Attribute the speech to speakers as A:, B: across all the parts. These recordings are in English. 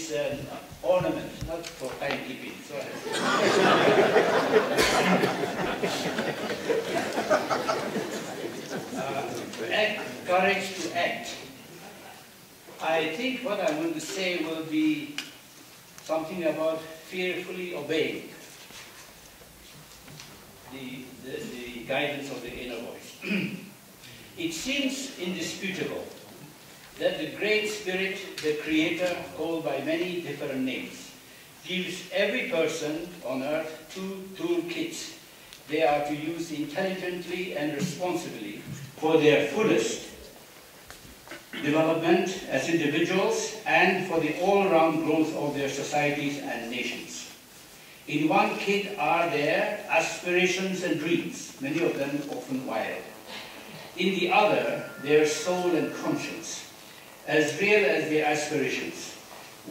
A: is an ornament, not for timekeeping. So courage to act. I think what I'm going to say will be something about fearfully obeying the guidance of the inner voice. It seems indisputable that the Great Spirit, the Creator, called by many different names, gives every person on earth two toolkits they are to use intelligently and responsibly for their fullest development as individuals and for the all-round growth of their societies and nations. In one kit are their aspirations and dreams, many of them often wild. In the other, their soul and conscience, as real as their aspirations,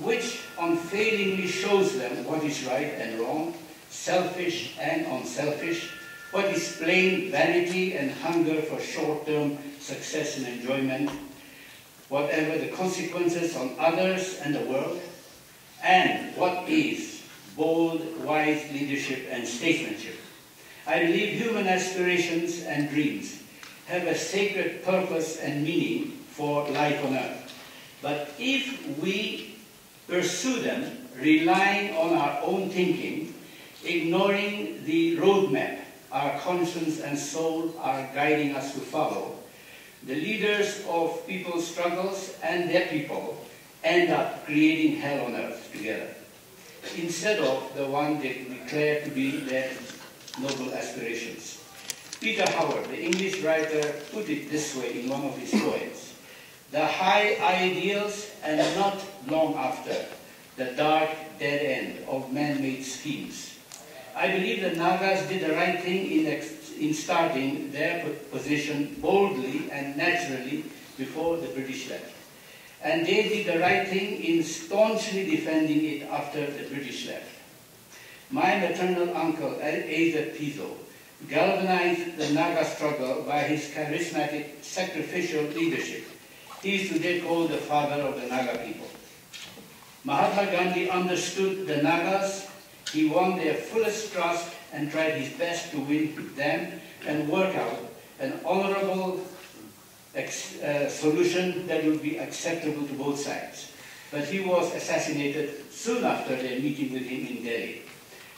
A: which unfailingly shows them what is right and wrong, selfish and unselfish, what is plain vanity and hunger for short-term success and enjoyment, whatever the consequences on others and the world, and what is bold, wise leadership and statesmanship. I believe human aspirations and dreams have a sacred purpose and meaning for life on earth. But if we pursue them relying on our own thinking, ignoring the roadmap our conscience and soul are guiding us to follow, the leaders of people's struggles and their people end up creating hell on earth together, instead of the one they declare to be their noble aspirations. Peter Howard, the English writer, put it this way in one of his poems: "The high ideals and not long after, the dark dead end of man-made schemes." I believe the Nagas did the right thing in starting their position boldly and naturally before the British left. And they did the right thing in staunchly defending it after the British left. My maternal uncle, Asa Pizzo, galvanized the Naga struggle by his charismatic, sacrificial leadership. He is today called the father of the Naga people. Mahatma Gandhi understood the Nagas. He won their fullest trust and tried his best to win them and work out an honorable solution that would be acceptable to both sides. But he was assassinated soon after their meeting with him in Delhi.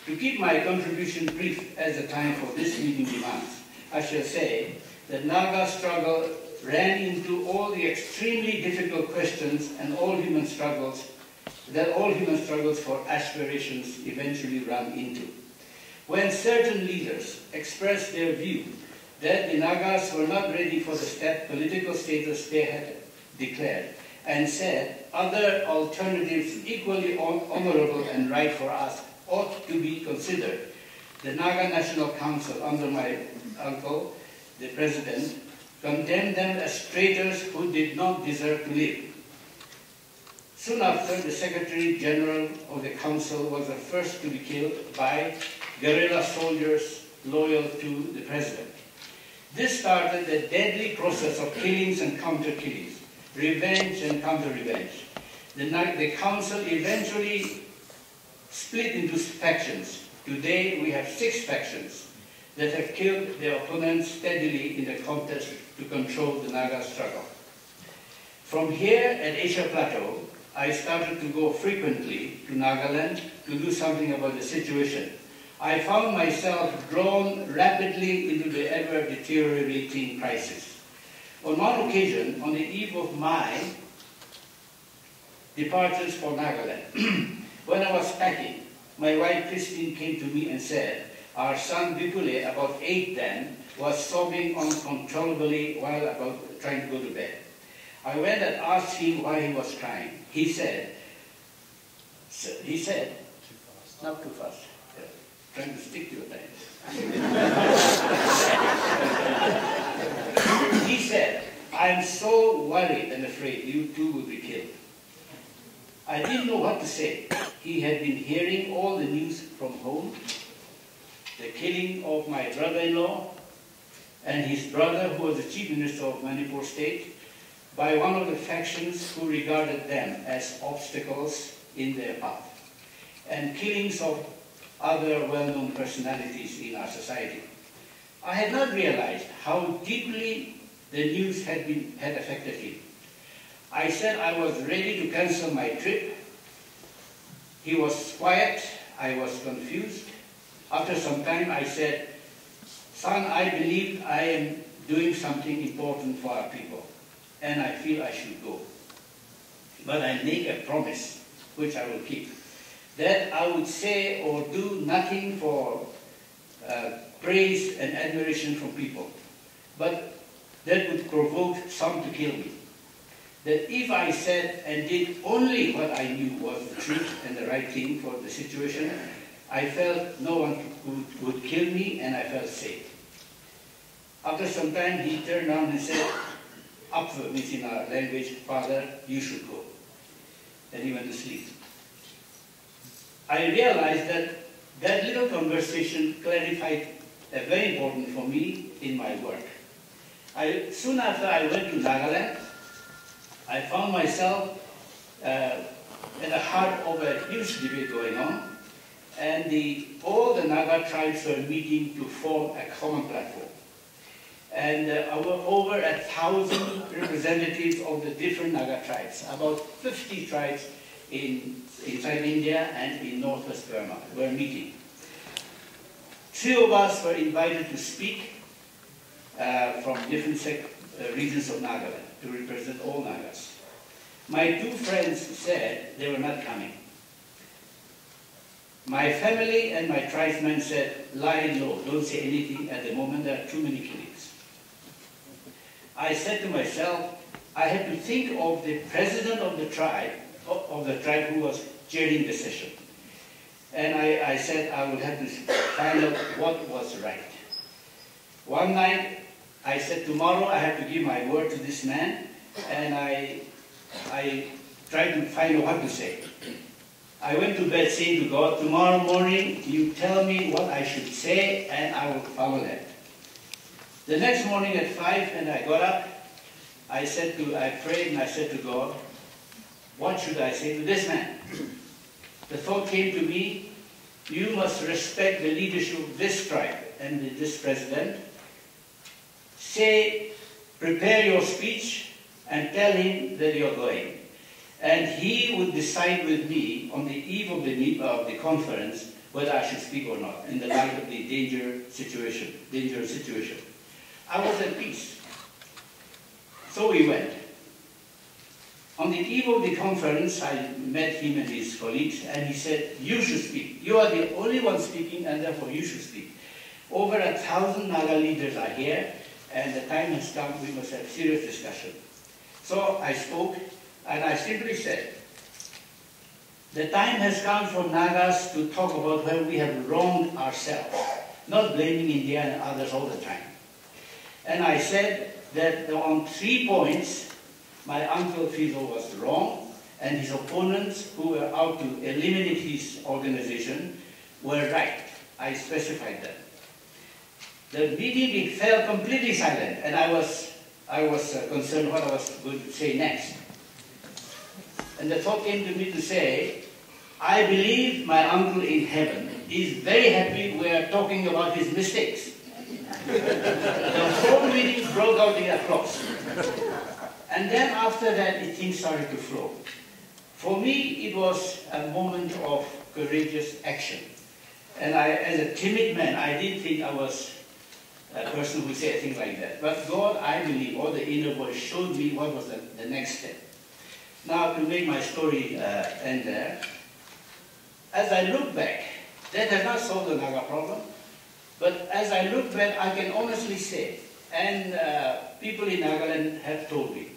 A: To keep my contribution brief as the time for this meeting demands, I shall say that Naga struggle ran into all the extremely difficult questions and all human struggles for aspirations eventually run into. When certain leaders expressed their view that the Nagas were not ready for the political status they had declared, and said other alternatives equally honorable and right for us ought to be considered, the Naga National Council, under my uncle, the president, condemned them as traitors who did not deserve to live. Soon after, the Secretary General of the Council was the first to be killed by guerrilla soldiers loyal to the President. This started the deadly process of killings and counter-killings, revenge and counter-revenge. The Council eventually split into factions. Today, we have 6 factions that have killed their opponents steadily in the contest to control the Naga struggle. From here at Asia Plateau, I started to go frequently to Nagaland to do something about the situation. I found myself drawn rapidly into the ever-deteriorating crisis. On one occasion, on the eve of my departures for Nagaland, when I was packing, my wife Christine came to me and said, our son Bipule, about 8 then, was sobbing uncontrollably while trying to go to bed. I went and asked him why he was crying. He said, not too fast, trying to stick to your time. He said, I am so worried and afraid you too will be killed. I didn't know what to say. He had been hearing all the news from home, the killing of my brother-in-law and his brother, who was the Chief Minister of Manipur State, by one of the factions who regarded them as obstacles in their path, and killings of other well-known personalities in our society. I had not realized how deeply the news had affected him. I said I was ready to cancel my trip. He was quiet. I was confused. After some time, I said, "Son, I believe I am doing something important for our people, and I feel I should go. But I make a promise, which I will keep, that I would say or do nothing for praise and admiration from people, but that would provoke some to kill me. That if I said and did only what I knew was the truth and the right thing for the situation, I felt no one would kill me, and I felt safe." After some time, he turned around and said, "Apva," means in our language, "Father, you should go." And he went to sleep. I realized that that little conversation clarified a very important for me in my work. Soon after I went to Nagaland, I found myself at the heart of a huge debate going on, and all the Naga tribes were meeting to form a common platform. And over 1,000 representatives of the different Naga tribes, about 50 tribes inside India and in northwest Burma, were meeting. 3 of us were invited to speak from different regions of Nagaland to represent all Nagas. My 2 friends said they were not coming. My family and my tribesmen said, "Lie low, don't say anything at the moment, there are too many killings." I said to myself, I had to think of the president of the tribe who was chairing the session. And I said I would have to find out what was right. One night, I said, tomorrow I have to give my word to this man, and I tried to find out what to say. I went to bed saying to God, tomorrow morning you tell me what I should say and I will follow that. The next morning at 5 when I got up, I prayed and I said to God, what should I say to this man? The thought came to me, you must respect the leadership of this tribe and this president. Say, prepare your speech and tell him that you're going. And he would decide with me on the eve of the conference whether I should speak or not in the light of the dangerous situation. I was at peace. So we went. On the eve of the conference, I met him and his colleagues, and he said, you should speak. You are the only one speaking, and therefore you should speak. Over 1,000 Naga leaders are here, and the time has come, we must have serious discussion. So I spoke, and I simply said, the time has come for Nagas to talk about where we have wronged ourselves, not blaming India and others all the time. And I said that on 3 points, my uncle Fizo was wrong, and his opponents who were out to eliminate his organization were right. I specified that. The meeting fell completely silent, and I was concerned what I was going to say next. And the thought came to me to say, I believe my uncle in heaven is very happy we are talking about his mistakes. The whole meeting broke out in applause. And then after that, things started to flow. For me, it was a moment of courageous action. And as a timid man, I didn't think I was a person who would say things like that. But God, I believe, or the inner voice showed me what was the next step. Now, to make my story end there, as I look back, that has not solved the Naga problem, but as I look back, I can honestly say, and people in Nagaland have told me,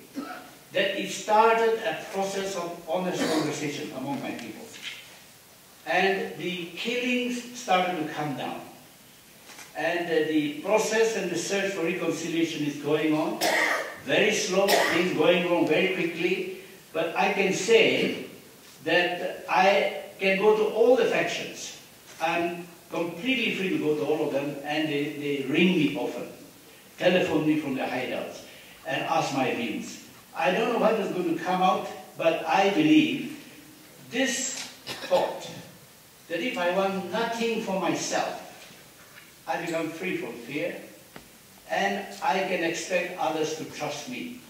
A: that it started a process of honest conversation among my people. And the killings started to come down. And the process and the search for reconciliation is going on. Very slow, things going wrong very quickly. But I can say that I can go to all the factions. I'm completely free to go to all of them, and they ring me often, telephone me from their hideouts, and ask my views. I don't know what is going to come out, but I believe this thought that if I want nothing for myself, I become free from fear, and I can expect others to trust me.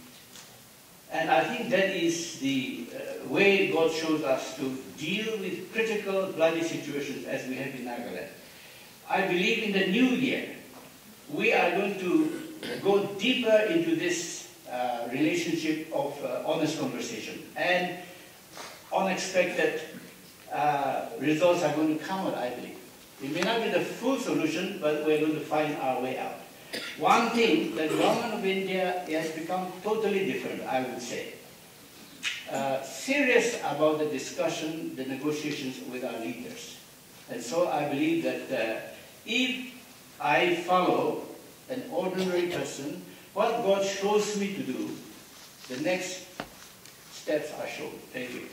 A: And I think that is the way God shows us to deal with critical, bloody situations as we have in Nagaland. I believe in the new year, we are going to go deeper into this relationship of honest conversation. And unexpected results are going to come out, I believe. It may not be the full solution, but we're going to find our way out. One thing, the government of India has become totally different, I would say. Serious about the discussion, the negotiations with our leaders. And so I believe that if I follow an ordinary person, what God shows me to do, the next steps are shown. Thank you.